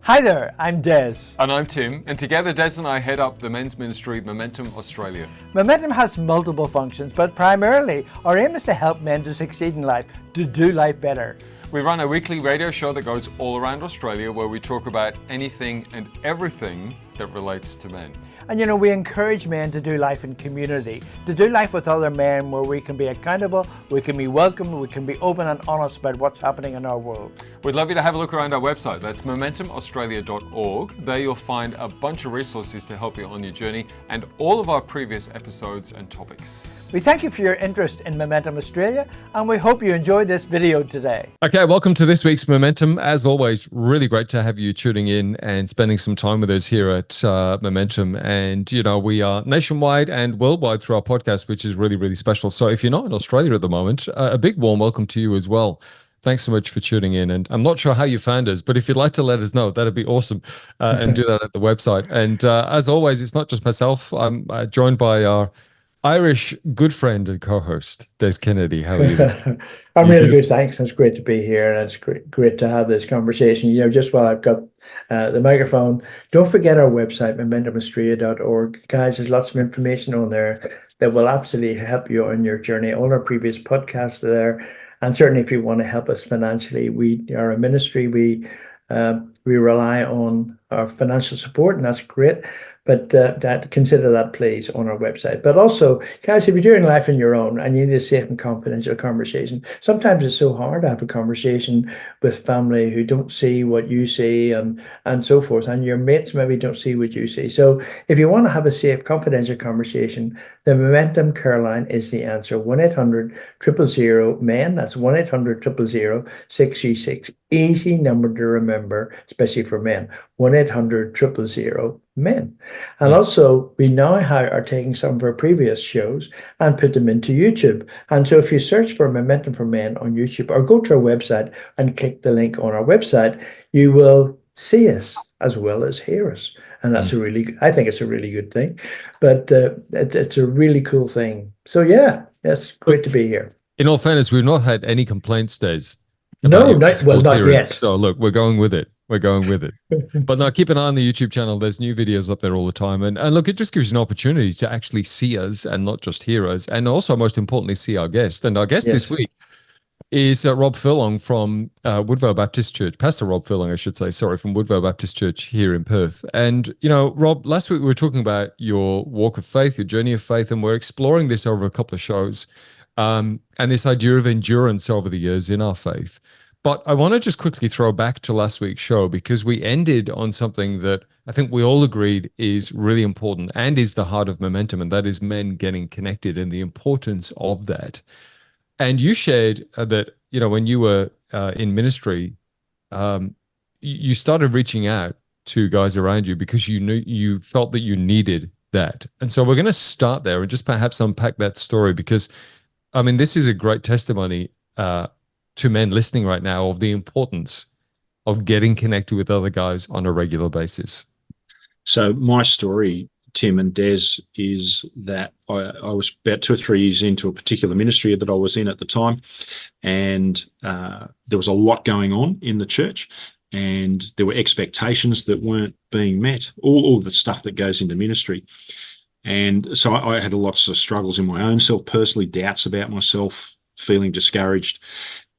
Hi there, I'm Des. And I'm Tim, and together Des and I head up the men's ministry Momentum Australia. Momentum has multiple functions, but primarily our aim is to help men to succeed in life, to do life better. We run a weekly radio show that goes all around Australia where we talk about anything and everything that relates to men. And you know, we encourage men to do life in community, to do life with other men where we can be accountable, we can be welcomed, we can be open and honest about what's happening in our world. We'd love you to have a look around our website. That's momentumaustralia.org. There you'll find a bunch of resources to help you on your journey and all of our previous episodes and topics. We thank you for your interest in Momentum Australia, and we hope you enjoyed this video today. Okay, welcome to this week's Momentum. As always, really great to have you tuning in and spending some time with us here at Momentum. And, you know, we are nationwide and worldwide through our podcast, which is really, really special. So if you're not in Australia at the moment, a big warm welcome to you as well. Thanks so much for tuning in. And I'm not sure how you found us, but if you'd like to let us know, that'd be awesome. And do that at the website. And as always, it's not just myself. I'm joined by our Irish good friend and co-host, Des Kennedy. How are you? I'm really good, thanks. It's great to be here, and it's great to have this conversation. You know, just while I've got the microphone, don't forget our website, momentumaustralia.org. Guys, there's lots of information on there that will absolutely help you on your journey. All our previous podcasts are there, and certainly if you want to help us financially, we are a ministry. We rely on our financial support, and that's great. But consider that, please, on our website. But also, guys, if you're doing life on your own and you need a safe and confidential conversation, sometimes it's so hard to have a conversation with family who don't see what you see and so forth, and your mates maybe don't see what you see. So if you want to have a safe, confidential conversation, the Momentum CARELINE is the answer. 1-800-000-MEN. That's 1-800-000-636. Easy number to remember, especially for men. 1-800-000-MEN. And also, we now are taking some of our previous shows and put them into YouTube. And so if you search for Momentum for Men on YouTube or go to our website and click the link on our website, you will see us as well as hear us. And that's I think it's a really good thing, but it's a really cool thing. So yeah, it's great to be here. In all fairness, we've not had any complaints, Des. No, not yet. So look, we're going with it. But now keep an eye on the YouTube channel. There's new videos up there all the time. And look, it just gives you an opportunity to actually see us and not just hear us. And also, most importantly, see our guest. And our guest this week is Rob Furlong from Woodvale Baptist Church. Pastor Rob Furlong, I should say, sorry, from Woodvale Baptist Church here in Perth. And, you know, Rob, last week we were talking about your walk of faith, your journey of faith, and we're exploring this over a couple of shows. And this idea of endurance over the years in our faith. But I want to just quickly throw back to last week's show because we ended on something that I think we all agreed is really important and is the heart of Momentum, and that is men getting connected and the importance of that. And you shared that, you know, when you were in ministry, you started reaching out to guys around you because you felt that you needed that. And so we're going to start there and just perhaps unpack that story because, I mean, this is a great testimony to men listening right now of the importance of getting connected with other guys on a regular basis. So my story, Tim and Des, is that I was about 2 or 3 years into a particular ministry that I was in at the time, and there was a lot going on in the church, and there were expectations that weren't being met, all the stuff that goes into ministry. And so I had lots of struggles in my own self, personally, doubts about myself, feeling discouraged.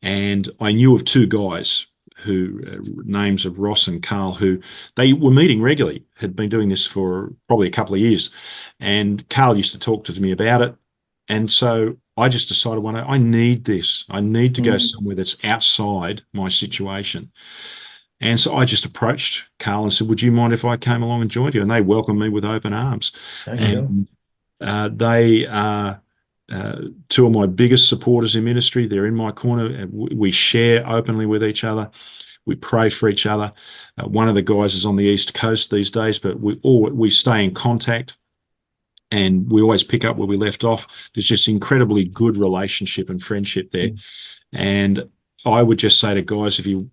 And I knew of 2 guys who, names of Ross and Carl, who they were meeting regularly, had been doing this for probably a couple of years. And Carl used to talk to me about it. And so I just decided one day, I need this. I need to go somewhere that's outside my situation. And so I just approached Carl and said, would you mind if I came along and joined you? And they welcomed me with open arms. And they are 2 of my biggest supporters in ministry. They're in my corner. We share openly with each other. We pray for each other. One of the guys is on the East Coast these days, but we stay in contact, and we always pick up where we left off. There's just incredibly good relationship and friendship there. And I would just say to guys, if you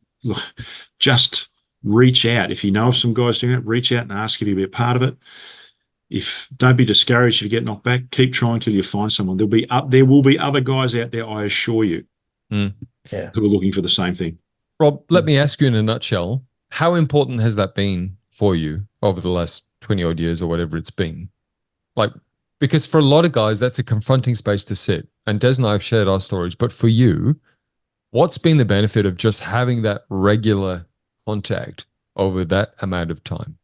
just reach out, if you know of some guys doing it, reach out and ask if you'll be a part of it. Don't be discouraged if you get knocked back. Keep trying till you find someone. There will be other guys out there, I assure you, who are looking for the same thing. Rob, let me ask you in a nutshell, How important has that been for you over the last 20 odd years or whatever it's been? Like, because for a lot of guys, that's a confronting space to sit. And Des and I have shared our stories, but for you, what's been the benefit of just having that regular contact over that amount of time?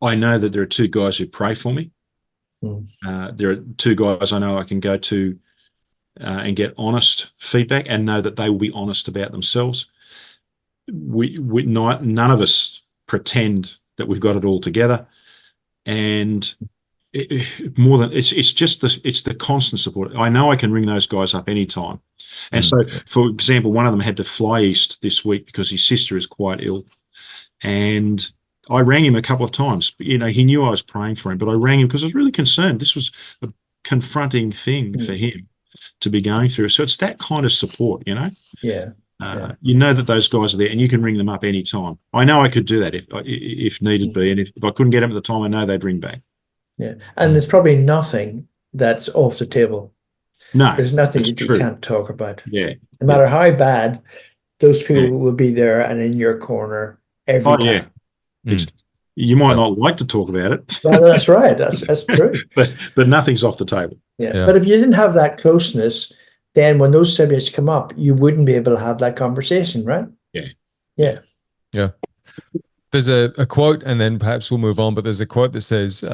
I know that there are two guys who pray for me. There are two guys I know I can go to and get honest feedback and know that they will be honest about themselves. None of us pretend that we've got it all together, and it's the constant support. I know I can ring those guys up anytime, and so, for example, one of them had to fly east this week because his sister is quite ill, and I rang him a couple of times. He knew I was praying for him, but I rang him because I was really concerned. This was a confronting thing for him to be going through. So it's that kind of support, Yeah. You know that those guys are there, and you can ring them up anytime. I know I could do that if needed be, and if I couldn't get them at the time, I know they'd ring back. Yeah, and there's probably nothing that's off the table. No, there's nothing you true. can't talk about. Yeah, no matter how bad, those people will be there and in your corner every time. You might not like to talk about it. Well, that's right. That's true. but nothing's off the table. Yeah. But if you didn't have that closeness, then when those subjects come up, you wouldn't be able to have that conversation, right? Yeah. There's a quote, and then perhaps we'll move on, but there's a quote that says,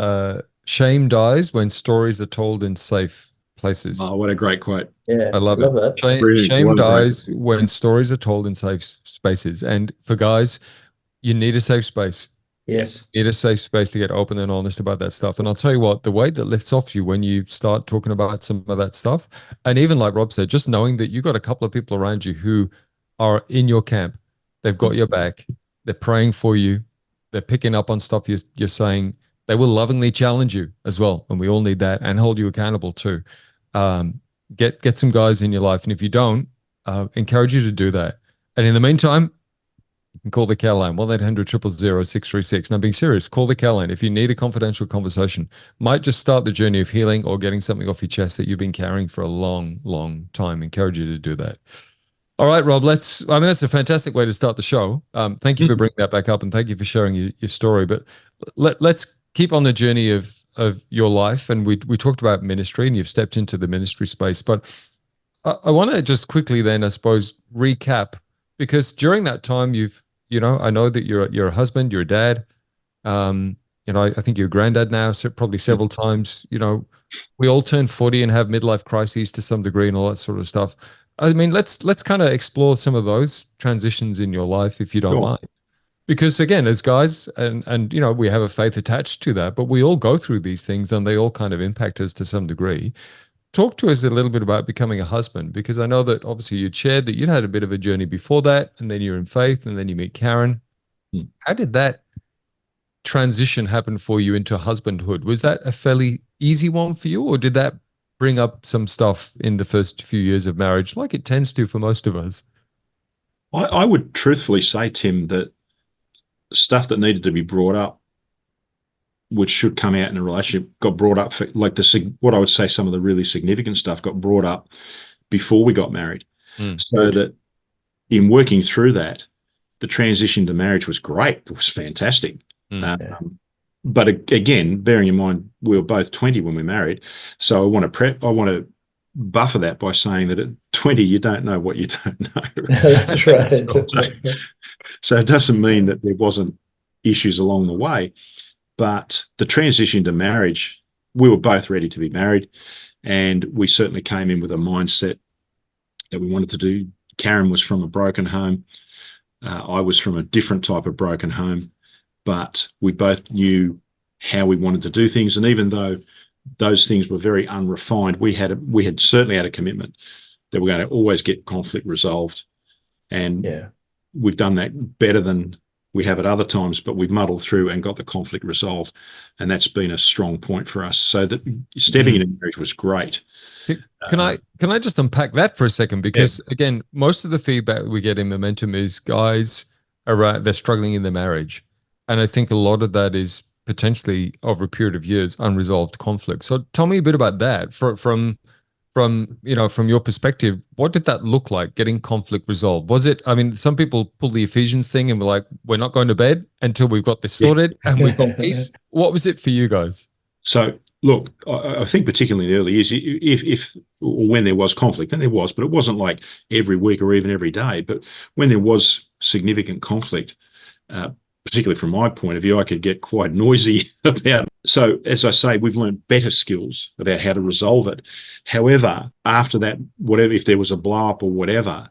shame dies when stories are told in safe places. Oh, what a great quote. Yeah, I love it. That. Shame dies when stories are told in safe spaces. And for guys, you need a safe space. Yes. You need a safe space to get open and honest about that stuff. And I'll tell you what, the weight that lifts off you when you start talking about some of that stuff, and even like Rob said, just knowing that you've got a couple of people around you who are in your camp, they've got your back, they're praying for you, they're picking up on stuff you're saying, they will lovingly challenge you as well. And we all need that, and hold you accountable too. Get some guys in your life. And if you don't, encourage you to do that. And in the meantime, you can call the CARELINE, 1-800-000-636. Now, being serious, call the CARELINE if you need a confidential conversation. Might just start the journey of healing or getting something off your chest that you've been carrying for a long, long time. Encourage you to do that. All right, Rob, that's a fantastic way to start the show. Thank you for bringing that back up, and thank you for sharing your story. But let's keep on the journey of your life. And we talked about ministry, and you've stepped into the ministry space. But I want to just quickly then, I suppose, recap, because during that time I know that you're a husband, you're a dad. I think you're a granddad now, so probably several times. We all turn 40 and have midlife crises to some degree and all that sort of stuff. I mean, let's kind of explore some of those transitions in your life, if you don't mind. Because again, as guys, and we have a faith attached to that, but we all go through these things and they all kind of impact us to some degree. Talk to us a little bit about becoming a husband, because I know that obviously you'd shared that you'd had a bit of a journey before that, and then you're in faith, and then you meet Karen. How did that transition happen for you into husbandhood? Was that a fairly easy one for you, or did that bring up some stuff in the first few years of marriage, like it tends to for most of us? I would truthfully say, Tim, that stuff that needed to be brought up, which should come out in a relationship, got brought up for, like, what I would say some of the really significant stuff got brought up before we got married. So that in working through that, the transition to marriage was great. It was fantastic. But again, bearing in mind, we were both 20 when we married. So I want to buffer that by saying that at 20, you don't know what you don't know. That's right. So it doesn't mean that there wasn't issues along the way. But the transition to marriage, we were both ready to be married, and we certainly came in with a mindset that we wanted to do. Karen was from a broken home. I was from a different type of broken home, but we both knew how we wanted to do things. And even though those things were very unrefined, we had certainly had a commitment that we're going to always get conflict resolved. And we've done that better than we have at other times, but we've muddled through and got the conflict resolved. And that's been a strong point for us. So that stepping into marriage was great. Can I just unpack that for a second? Because again, most of the feedback we get in Momentum is guys they're struggling in their marriage. And I think a lot of that is potentially over a period of years, unresolved conflict. So tell me a bit about that from from, from your perspective, what did that look like, getting conflict resolved? Was it, I mean, some people pull the Ephesians thing and we're like, we're not going to bed until we've got this Yeah. sorted and we've got peace. What was it for you guys? So look, I think particularly in the early years, if or when there was conflict, and there was, but it wasn't like every week or even every day, but when there was significant conflict, particularly from my point of view, I could get quite noisy about it. So as I say, we've learned better skills about how to resolve it. However, after that, whatever, if there was a blow up or whatever,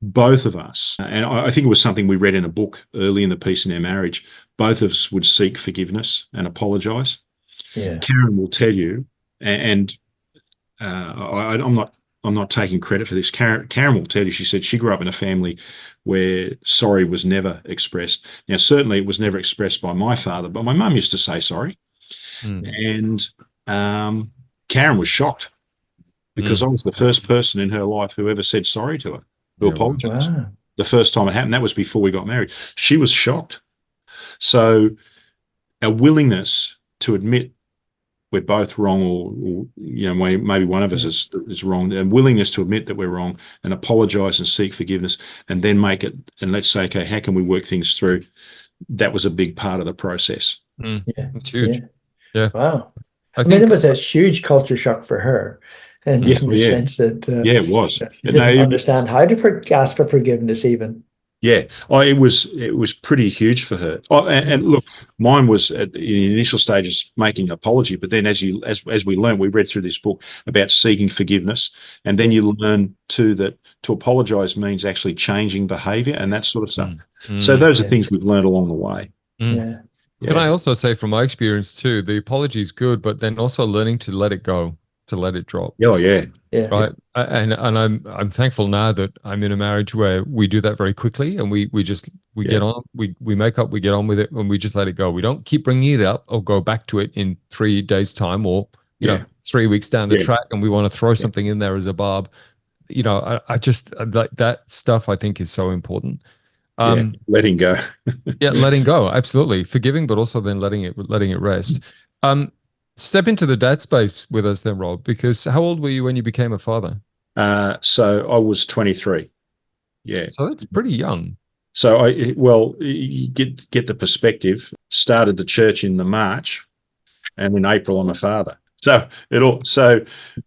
both of us, and I think it was something we read in a book early in the piece in our marriage, both of us would seek forgiveness and apologize. Yeah. Karen will tell you, and I'm not taking credit for this. Karen will tell you, she said she grew up in a family where sorry was never expressed. Now, certainly it was never expressed by my father, but my mum used to say sorry. And Karen was shocked because I was the first person in her life who ever said sorry to her, who apologized. Wow. The first time it happened, that was before we got married. She was shocked. So our willingness to admit we're both wrong, or maybe one of us is wrong, and willingness to admit that we're wrong and apologize and seek forgiveness, and then make it, and let's say, okay, how can we work things through? That was a big part of the process. Yeah. It's huge. Yeah. Wow. I mean, think it was a huge culture shock for her, and in the sense that it was. she didn't understand how to ask for forgiveness even. Yeah, it was pretty huge for her. And look, mine was in the initial stages making an apology, but then as we learned, we read through this book about seeking forgiveness, and then you learn too that to apologize means actually changing behavior and that sort of stuff. So those are things we've learned along the way. Yeah. Can I also say from my experience too, the apology is good, but then also learning to let it go, to let it drop. Oh yeah. Yeah. Right. And I'm thankful now that I'm in a marriage where we do that very quickly, and we get on, we make up, we get on with it, and we just let it go. We don't keep bringing it up or go back to it in 3 days time, or 3 weeks down the track, and we want to throw something in there as a barb. I just like that stuff. I think is so important. Letting go. Letting go, absolutely. Forgiving, but also then letting it rest. Step into the dad space with us then, Rob, because how old were you when you became a father? So I was 23. Yeah. So that's pretty young. So you get the perspective. Started the church in the March, and in April I'm a father. So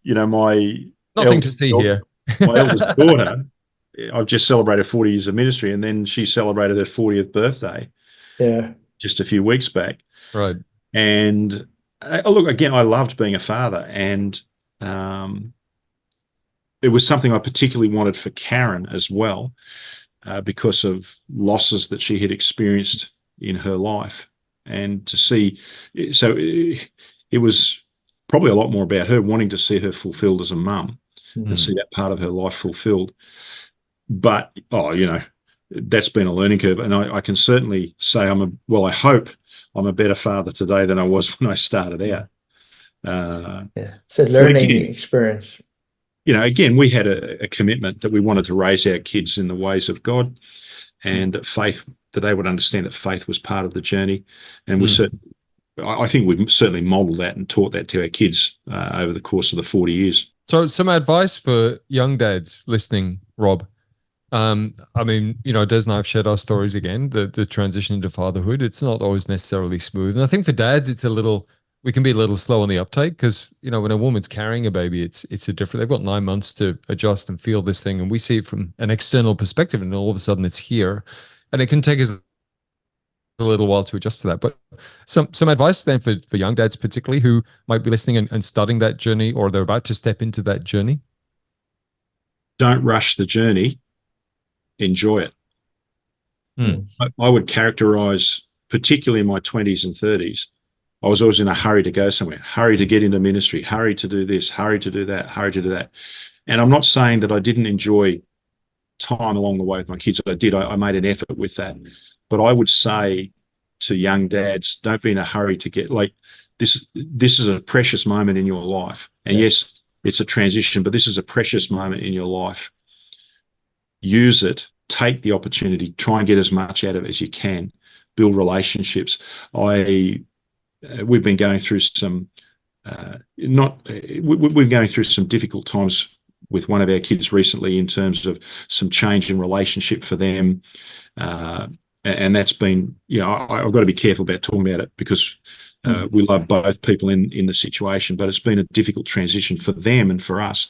my nothing to see here. My eldest daughter, I've just celebrated 40 years of ministry, and then she celebrated her 40th birthday. Yeah. Just a few weeks back. Right. And look, again, I loved being a father, and it was something I particularly wanted for Karen as well, because of losses that she had experienced in her life, and to see. So it was probably a lot more about her wanting to see her fulfilled as a mum and see that part of her life fulfilled. But that's been a learning curve, and I can certainly say I hope I'm a better father today than I was when I started out. It's a learning experience. Again, we had a commitment that we wanted to raise our kids in the ways of God, and that they would understand that faith was part of the journey. And I think we've certainly modeled that and taught that to our kids over the course of the 40 years. So some advice for young dads listening, Rob. I mean, Des and I have shared our stories again, the transition into fatherhood. It's not always necessarily smooth. And I think for dads, we can be a little slow on the uptake, because, when a woman's carrying a baby, it's they've got 9 months to adjust and feel this thing. And we see it from an external perspective, and all of a sudden it's here, and it can take us a little while to adjust to that. But some advice then for young dads, particularly who might be listening and starting that journey, or they're about to step into that journey. Don't rush the journey. Enjoy it. I would characterize, particularly in my 20s and 30s, I was always in a hurry to go somewhere, hurry to get into ministry, hurry to do this, hurry to do that, hurry to do that. And I'm not saying that I didn't enjoy time along the way with my kids. I did. I made an effort with that. But I would say to young dads, don't be in a hurry to get, like, this is a precious moment in your life. And yes, it's a transition, but this is a precious moment in your life. Use it, take the opportunity, try and get as much out of it as you can, build relationships. We've been going through some we're going through some difficult times with one of our kids recently in terms of some change in relationship for them. And that's been, I've got to be careful about talking about it because we love both people in the situation, but it's been a difficult transition for them and for us.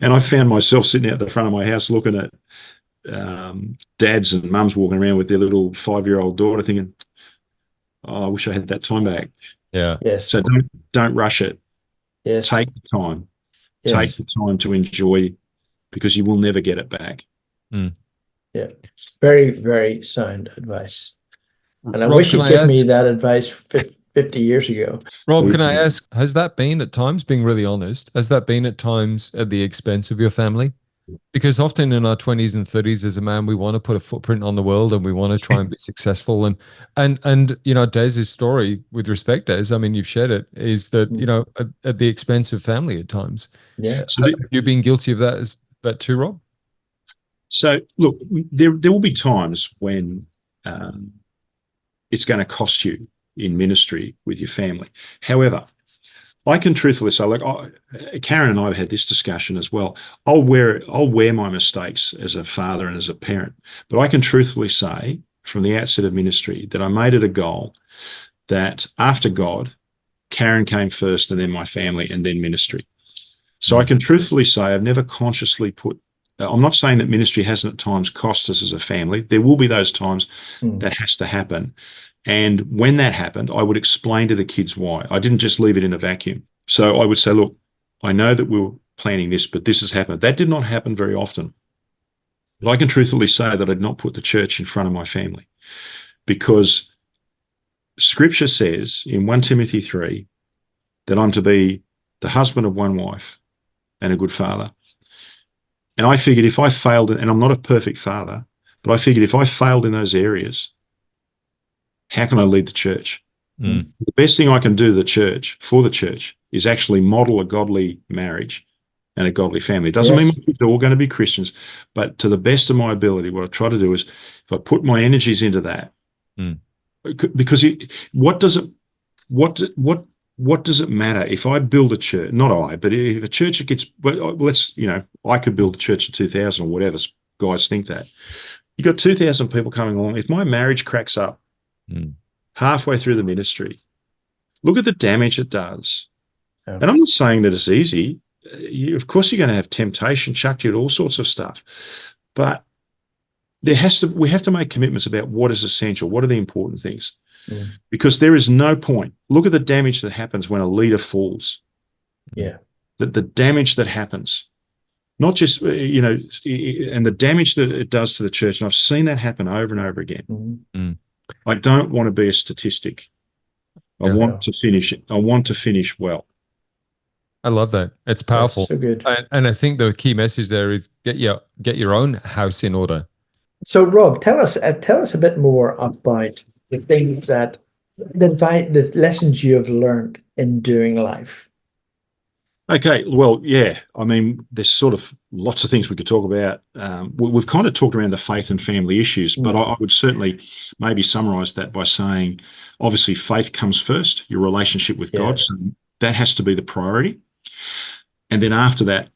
And I found myself sitting out the front of my house looking at dads and mums walking around with their little 5-year-old daughter thinking, oh, I wish I had that time back. Yeah. Yes. So don't rush it. Yes. Take the time. Yes. Take the time to enjoy, because you will never get it back. Yeah. Very, very sound advice. And I Rob, wish can you'd I given me ask- that advice 50 years ago. Rob, can I ask, has that been at times, being really honest, has that been at times at the expense of your family? Because often in our 20s and 30s as a man, we want to put a footprint on the world and we want to try and be successful. And Des's story, with respect, Des, I mean, you've shared it, is that, at the expense of family at times. Yeah. So You've been guilty of that too, Rob? So look, there will be times when it's going to cost you in ministry with your family. However, I can truthfully say, like, Karen and I have had this discussion as well. I'll wear my mistakes as a father and as a parent, but I can truthfully say from the outset of ministry that I made it a goal that after God, Karen came first and then my family and then ministry. So I can truthfully say I've never consciously I'm not saying that ministry hasn't at times cost us as a family. There will be those times that has to happen. And when that happened, I would explain to the kids why. I didn't just leave it in a vacuum. So I would say, look, I know that we were planning this, but this has happened. That did not happen very often. But I can truthfully say that I did not put the church in front of my family, because Scripture says in 1 Timothy 3 that I'm to be the husband of one wife and a good father. And I figured if I failed, and I'm not a perfect father, but I figured if I failed in those areas, how can I lead the church? The best thing I can do for the church is actually model a godly marriage and a godly family. It doesn't mean my kids are all going to be Christians, but to the best of my ability, what I try to do is if I put my energies into that, because what does it matter if I build a church? Not I, but if a church gets, I could build a church in 2000 or whatever guys think that. You got 2,000 people coming along. If my marriage cracks up halfway through the ministry, look at the damage it does. And I'm not saying that it's easy. Of course, you're going to have temptation, chuck you at all sorts of stuff. But we have to make commitments about what is essential, what are the important things. Because there is no point. Look at the damage that happens when a leader falls. Yeah. The damage that happens. Not just, and the damage that it does to the church. And I've seen that happen over and over again. I don't want to be a statistic. I want to finish it. I want to finish well. I love that. It's powerful. That's so good. And I think the key message there is get your own house in order. So, Rob, tell us a bit more about the things the lessons you have learned in doing life. Okay, well, yeah. I mean, there's sort of lots of things we could talk about. We've kind of talked around the faith and family issues, but I would certainly maybe summarize that by saying, obviously, faith comes first, your relationship with God. So that has to be the priority. And then after that,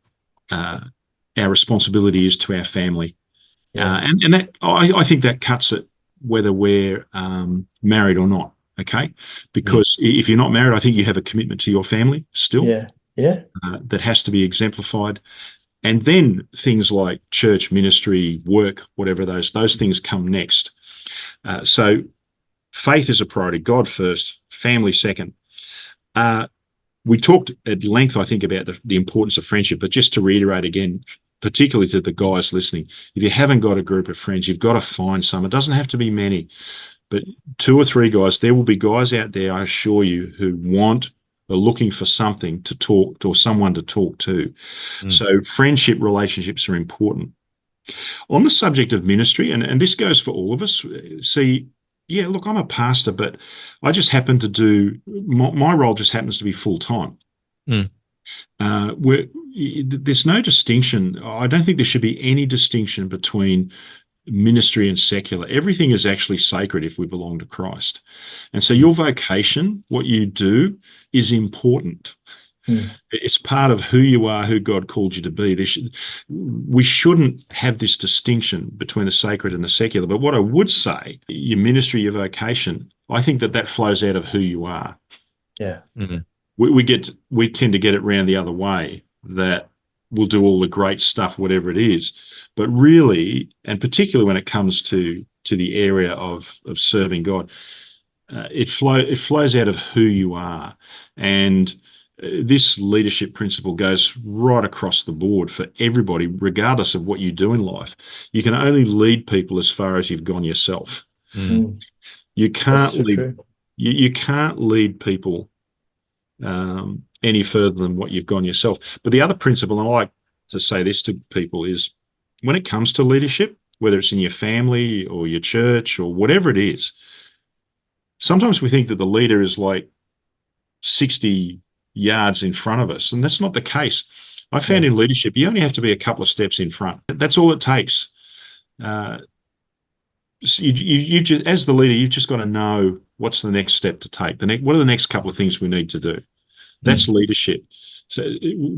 our responsibility is to our family. And that I think that cuts it whether we're married or not, okay? Because if you're not married, I think you have a commitment to your family still. That has to be exemplified. And then things like church, ministry, work, whatever those things come next. So faith is a priority, God first, family second. We talked at length, I think, about the importance of friendship, but just to reiterate again, particularly to the guys listening, if you haven't got a group of friends, you've got to find some. It doesn't have to be many, but 2 or 3 guys. There will be guys out there, I assure you, who are looking for something to talk to or someone to talk to. So friendship relationships are important. On the subject of ministry, and this goes for all of us, look, I'm a pastor, but I just happen to do, my role just happens to be full-time. There's no distinction. I don't think there should be any distinction between ministry and secular. Everything is actually sacred if we belong to Christ. And so your vocation, what you do, is important. It's part of who you are, who God called you to be. We shouldn't have this distinction between the sacred and the secular. But what I would say, your ministry, your vocation, I think that flows out of who you are. Yeah. We tend to get it round the other way, that we'll do all the great stuff, whatever it is. But really, and particularly when it comes to the area of serving God, it flows out of who you are. And this leadership principle goes right across the board for everybody, regardless of what you do in life. You can only lead people as far as you've gone yourself. You can't lead. You can't lead people any further than what you've gone yourself. But the other principle, and I like to say this to people, is when it comes to leadership, whether it's in your family or your church or whatever it is, sometimes we think that the leader is like 60 yards in front of us, and that's not the case. I found in leadership, you only have to be a couple of steps in front. That's all it takes. You just, as the leader, you've just got to know what's the next step to take. What are the next couple of things we need to do? That's leadership. So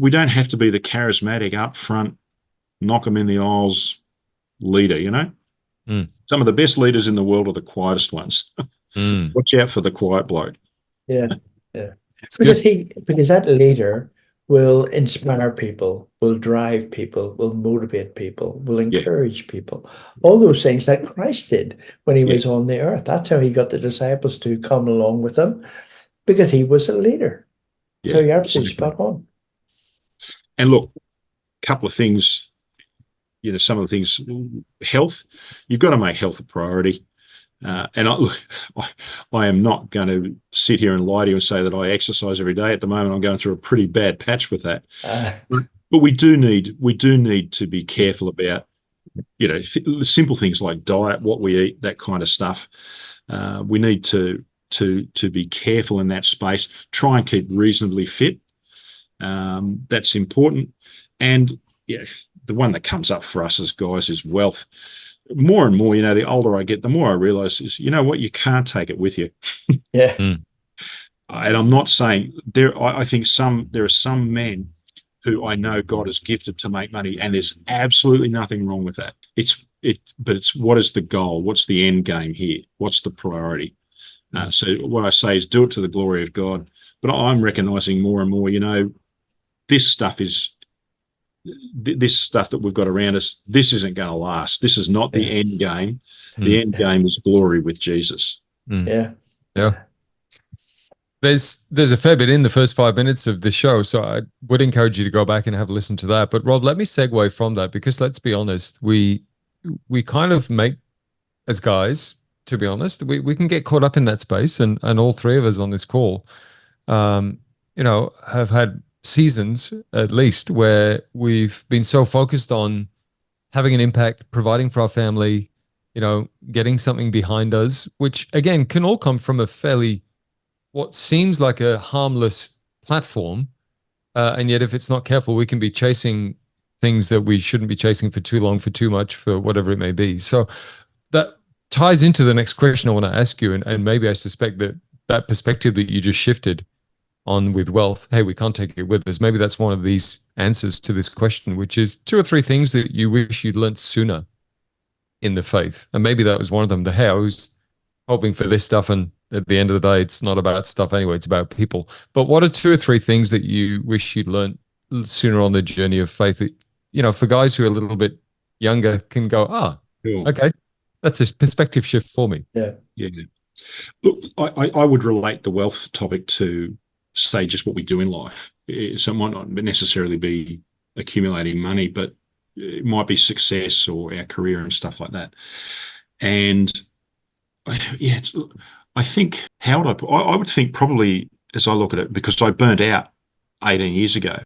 we don't have to be the charismatic, up front, knock them in the aisles leader, you know? Some of the best leaders in the world are the quietest ones. Watch out for the quiet bloke. Yeah. Because that leader will inspire people, will drive people, will motivate people, will encourage people. All those things that Christ did when he was on the earth. That's how he got the disciples to come along with him, because he was a leader. So you're absolutely spot on. And look, a couple of things, some of the things, health, you've got to make health a priority. And I am not going to sit here and lie to you and say that I exercise every day. At the moment, I'm going through a pretty bad patch with that. But we do need to be careful about, simple things like diet, what we eat, that kind of stuff. We need to be careful in that space. Try and keep reasonably fit. That's important. And the one that comes up for us as guys is wealth. More and more, the older I get, the more I realize is, what, you can't take it with you. And I'm not saying I think there are some men who I know God has gifted to make money, and there's absolutely nothing wrong with that. But it's what is the goal? What's the end game here? What's the priority? So what I say is do it to the glory of God. But I'm recognizing more and more, this stuff that we've got around us, this isn't going to last. This is not the end game. The end game is glory with Jesus. There's a fair bit in the first 5 minutes of the show, so I would encourage you to go back and have a listen to that. But Rob, let me segue from that, because let's be honest, we kind of make, as guys, to be honest, we can get caught up in that space, and all three of us on this call, have had seasons at least where we've been so focused on having an impact, providing for our family, getting something behind us, which again can all come from a fairly, what seems like a harmless platform, and yet if it's not careful, we can be chasing things that we shouldn't be chasing for too long, for too much, for whatever it may be. So that ties into the next question I want to ask you, and maybe I suspect that perspective that you just shifted on with wealth, hey, we can't take it with us. Maybe that's one of these answers to this question, which is 2 or 3 things that you wish you'd learned sooner in the faith. And maybe that was one of them. Hey, I was hoping for this stuff, and at the end of the day, it's not about stuff anyway, it's about people. But what are 2 or 3 things that you wish you'd learned sooner on the journey of faith that, for guys who are a little bit younger can go, okay, that's a perspective shift for me. Look, I would relate the wealth topic to, say, just what we do in life. So it might not necessarily be accumulating money, but it might be success or our career and stuff like that. And I think, I would think probably, as I look at it, because I burnt out 18 years ago,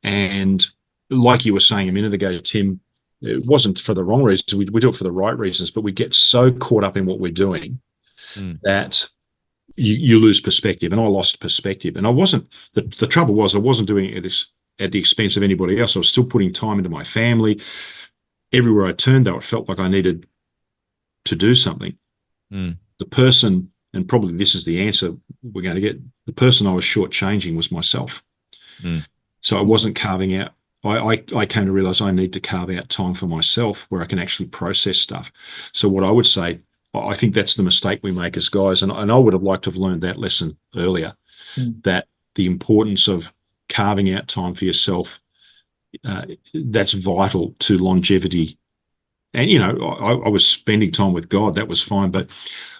and like you were saying a minute ago, Tim, it wasn't for the wrong reasons. We do it for the right reasons, but we get so caught up in what we're doing that you lose perspective. And I lost perspective. And I wasn't, the trouble was I wasn't doing it at the expense of anybody else. I was still putting time into my family. everywhere I turned, though, it felt like I needed to do something. The person, and probably this is the answer we're going to get, the person I was shortchanging was myself. So I wasn't carving out. I came to realize I need to carve out time for myself where I can actually process stuff. So what I would say, I think that's the mistake we make as guys, and I would have liked to have learned that lesson earlier, that the importance of carving out time for yourself, that's vital to longevity. And, I was spending time with God. That was fine. But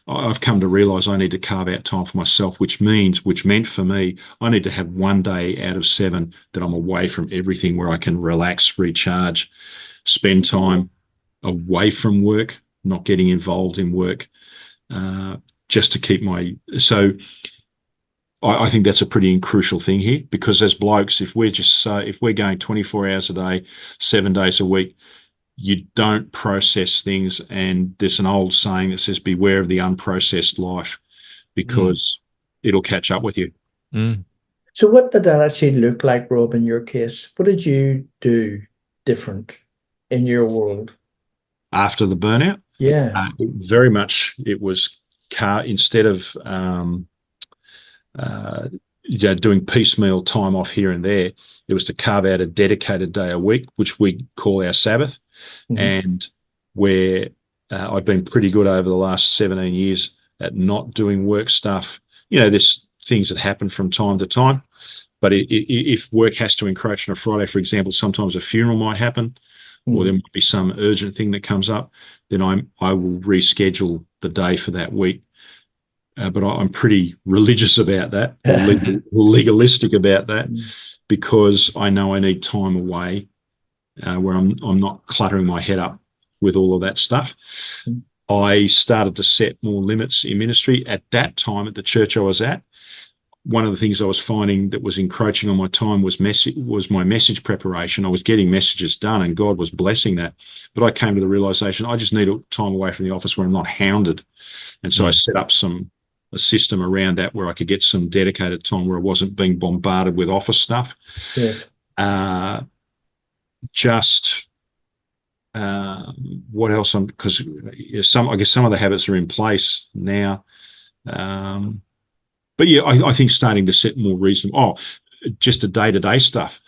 I've come to realize I need to carve out time for myself, which meant for me, I need to have 1 day out of 7 that I'm away from everything, where I can relax, recharge, spend time away from work, not getting involved in work, just to keep so I think that's a pretty crucial thing here, because as blokes, if we're going 24 hours a day, 7 days a week, you don't process things. And there's an old saying that says, beware of the unprocessed life, because it'll catch up with you. So what did that actually look like, Rob, in your case? What did you do different in your world? After the burnout? Yeah. Very much it was instead of doing piecemeal time off here and there, it was to carve out a dedicated day a week, which we call our Sabbath. And where I've been pretty good over the last 17 years at not doing work stuff. There's things that happen from time to time, but if work has to encroach on a Friday, for example, sometimes a funeral might happen, or there might be some urgent thing that comes up, then I will reschedule the day for that week. But I'm pretty religious about that, or legalistic about that, because I know I need time away, where I'm not cluttering my head up with all of that stuff. I started to set more limits in ministry. At that time, at the church I was at, one of the things I was finding that was encroaching on my time was my message preparation. I was getting messages done, and God was blessing that. But I came to the realization I just need time away from the office where I'm not hounded. And so I set up a system around that where I could get some dedicated time where I wasn't being bombarded with office stuff. Yes. What else? Because I guess some of the habits are in place now. But yeah, I think starting to set more reasonable, just a day-to-day stuff.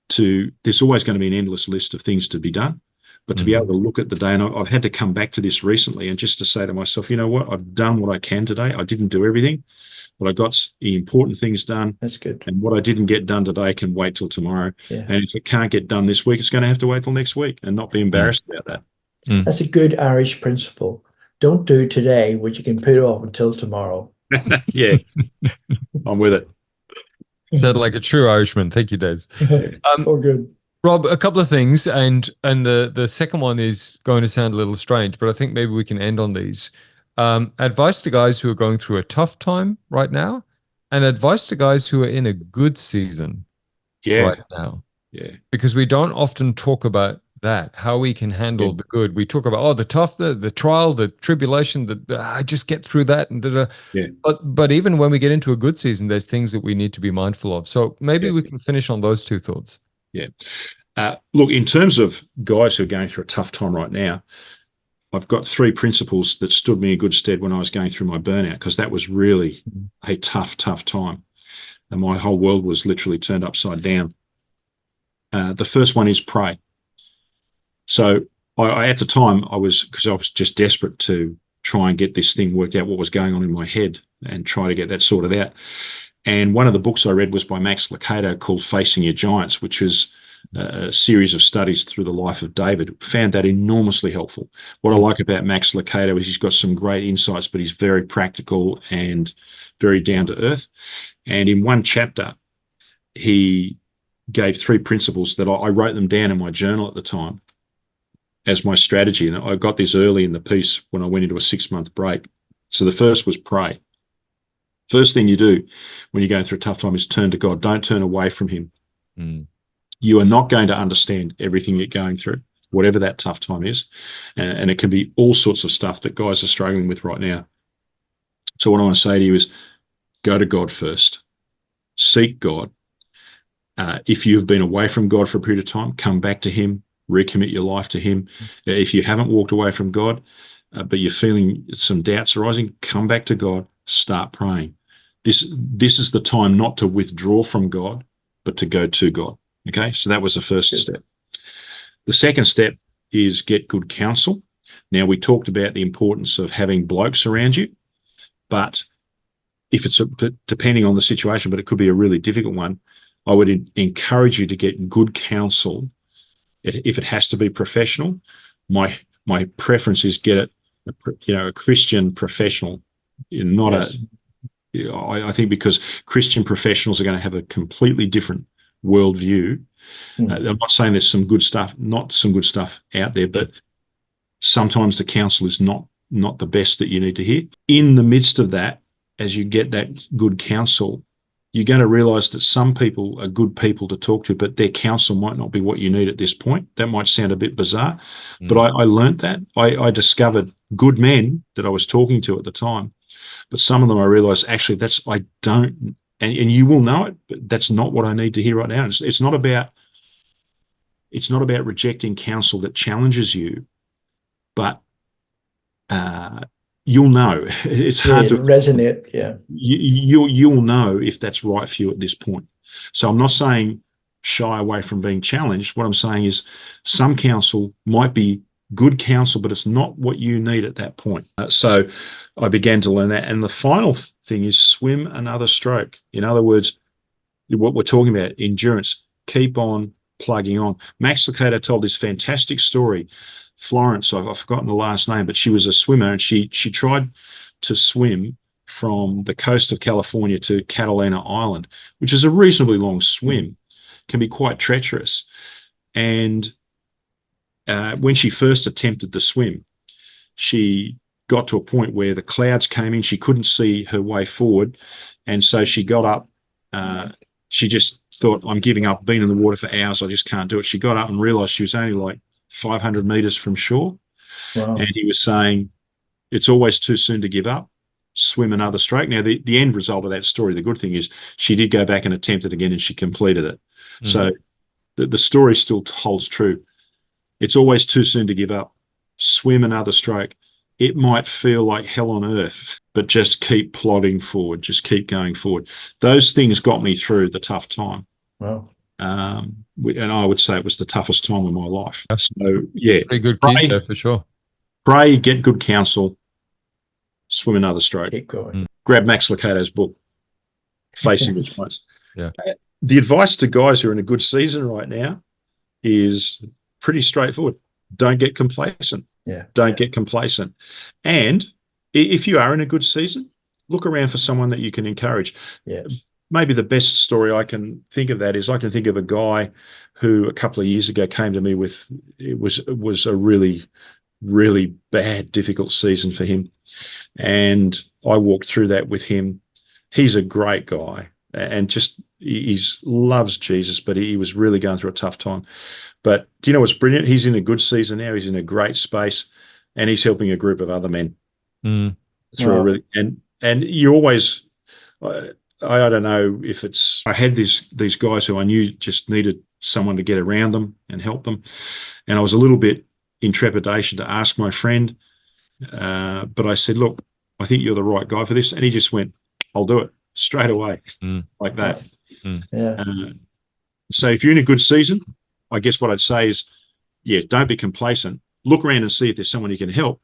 There's always going to be an endless list of things to be done, but to be able to look at the day, and I've had to come back to this recently, and just to say to myself, you know what, I've done what I can today. I didn't do everything, but I got the important things done. That's good. And what I didn't get done today can wait till tomorrow. Yeah. And if it can't get done this week, it's going to have to wait till next week, and not be embarrassed about that. That's a good Irish principle. Don't do today what you can put off until tomorrow. Yeah, I'm with it. Said like a true Irishman. Thank you, Des. It's all good. Rob, a couple of things, and the second one is going to sound a little strange, but I think maybe we can end on these. Advice to guys who are going through a tough time right now, and advice to guys who are in a good season right now. Yeah. Because we don't often talk about that, how we can handle the good. We talk about, the tough, the trial, the tribulation, I just get through that. And But even when we get into a good season, there's things that we need to be mindful of. So maybe we can finish on those two thoughts. Yeah. Look, in terms of guys who are going through a tough time right now, I've got 3 principles that stood me in good stead when I was going through my burnout, because that was really a tough time. And my whole world was literally turned upside down. The first one is pray. So I at the time, because I was just desperate to try and get this thing worked out, what was going on in my head, and try to get that sorted out. And one of the books I read was by Max Lucado called Facing Your Giants, which is a series of studies through the life of David. Found that enormously helpful. What I like about Max Lucado is he's got some great insights, but he's very practical and very down to earth. And in one chapter, he gave 3 principles that I wrote them down in my journal at the time as my strategy. And I got this early in the piece when I went into a 6-month break. So the first was pray. First thing you do when you're going through a tough time is turn to God. Don't turn away from him. You are not going to understand everything you're going through, whatever that tough time is. And it can be all sorts of stuff that guys are struggling with right now. So what I want to say to you is go to God first. Seek God. If you've been away from God for a period of time, come back to him. recommit your life to him. If you haven't walked away from God, but you're feeling some doubts arising, come back to God, start praying. This is the time not to withdraw from God, but to go to God. Okay, so that was the first step. The second step is get good counsel. Now, we talked about the importance of having blokes around you, but if it's depending on the situation, but it could be a really difficult one, I would encourage you to get good counsel. If it has to be professional, my preference is get it, a Christian professional, not I think because Christian professionals are going to have a completely different worldview. I'm not saying there's not some good stuff out there, but sometimes the counsel is not the best that you need to hear. In the midst of that, as you get that good counsel, you're going to realize that some people are good people to talk to, but their counsel might not be what you need at this point. That might sound a bit bizarre, but I learned that. I discovered good men that I was talking to at the time, but some of them I realized actually and you will know it, but that's not what I need to hear right now. It's not about rejecting counsel that challenges you, but you'll know. It's hard to resonate. Yeah, you'll know if that's right for you at this point. So I'm not saying shy away from being challenged. What I'm saying is some counsel might be good counsel, but it's not what you need at that point. So I began to learn that. And the final thing is swim another stroke. In other words, what we're talking about, endurance, keep on plugging on. Max Lucado told this fantastic story. Florence, I've forgotten the last name, but she was a swimmer, and she tried to swim from the coast of California to Catalina Island, which is a reasonably long swim, can be quite treacherous. And when she first attempted the swim, she got to a point where the clouds came in. She couldn't see her way forward. And so she got up. She just thought, I'm giving up. Been in the water for hours. I just can't do it. She got up and realized she was only like 500 meters from shore. Wow. And he was saying, it's always too soon to give up. Swim another stroke. Now, the end result of that story, the good thing is she did go back and attempt it again, and she completed it. So the story still holds true. It's always too soon to give up. Swim another stroke. It might feel like hell on earth, but just keep plodding forward. Just keep going forward. Those things got me through the tough time. Wow. And I would say it was the toughest time of my life. So, yeah. Pretty good keys there for sure. Pray, get good counsel, swim another stroke. Keep going. Grab Max Lucado's book, Facing the Giants. Yeah. The advice to guys who are in a good season right now is pretty straightforward. Don't get complacent. Yeah. Don't get complacent. And if you are in a good season, look around for someone that you can encourage. Yes. Maybe the best story I can think of that is I can think of a guy who a couple of years ago came to me with, it was a really, really bad, difficult season for him. And I walked through that with him. He's a great guy and just he loves Jesus, but he was really going through a tough time. But do you know what's brilliant? He's in a good season now. He's in a great space, and he's helping a group of other men through a really and you always. I don't know if it's. I had these guys who I knew just needed someone to get around them and help them, and I was a little bit in trepidation to ask my friend, but I said, "Look, I think you're the right guy for this," and he just went, "I'll do it straight away," like that. Yeah. So if you're in a good season, I guess what I'd say is, yeah, don't be complacent. Look around and see if there's someone you can help,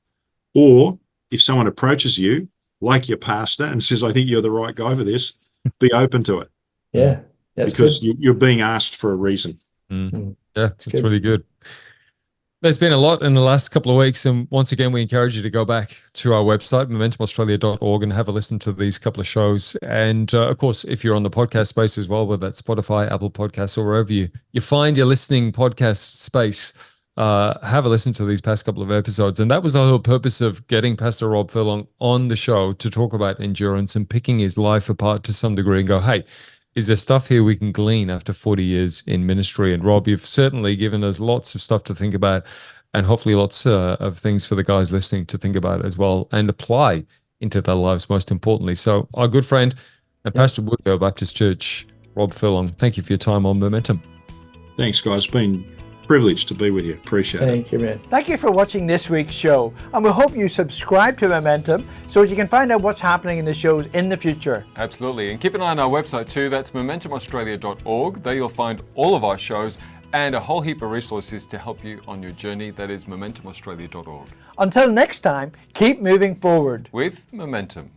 or if someone approaches you, like your pastor, and says, "I think you're the right guy for this," be open to it. Yeah, that's because good. you're being asked for a reason. Yeah, that's really good. There's been a lot in the last couple of weeks, and once again, we encourage you to go back to our website, momentumaustralia.org, and have a listen to these couple of shows. And of course, if you're on the podcast space as well, whether that's Spotify, Apple Podcasts, or wherever you find your listening podcast space, have a listen to these past couple of episodes. And that was the whole purpose of getting Pastor Rob Furlong on the show, to talk about endurance and picking his life apart to some degree and go, hey, is there stuff here we can glean after 40 years in ministry? And Rob, you've certainly given us lots of stuff to think about, and hopefully lots of things for the guys listening to think about as well and apply into their lives, most importantly. So our good friend and Pastor Woodville Baptist Church, Rob Furlong, thank you for your time on Momentum. Thanks, guys. It's been privilege to be with you. Appreciate it. Thank you, man. Thank you for watching this week's show, and we hope you subscribe to Momentum so that you can find out what's happening in the shows in the future. Absolutely. And keep an eye on our website too. That's momentumaustralia.org. There you'll find all of our shows and a whole heap of resources to help you on your journey. That is momentumaustralia.org. Until next time, keep moving forward. With Momentum.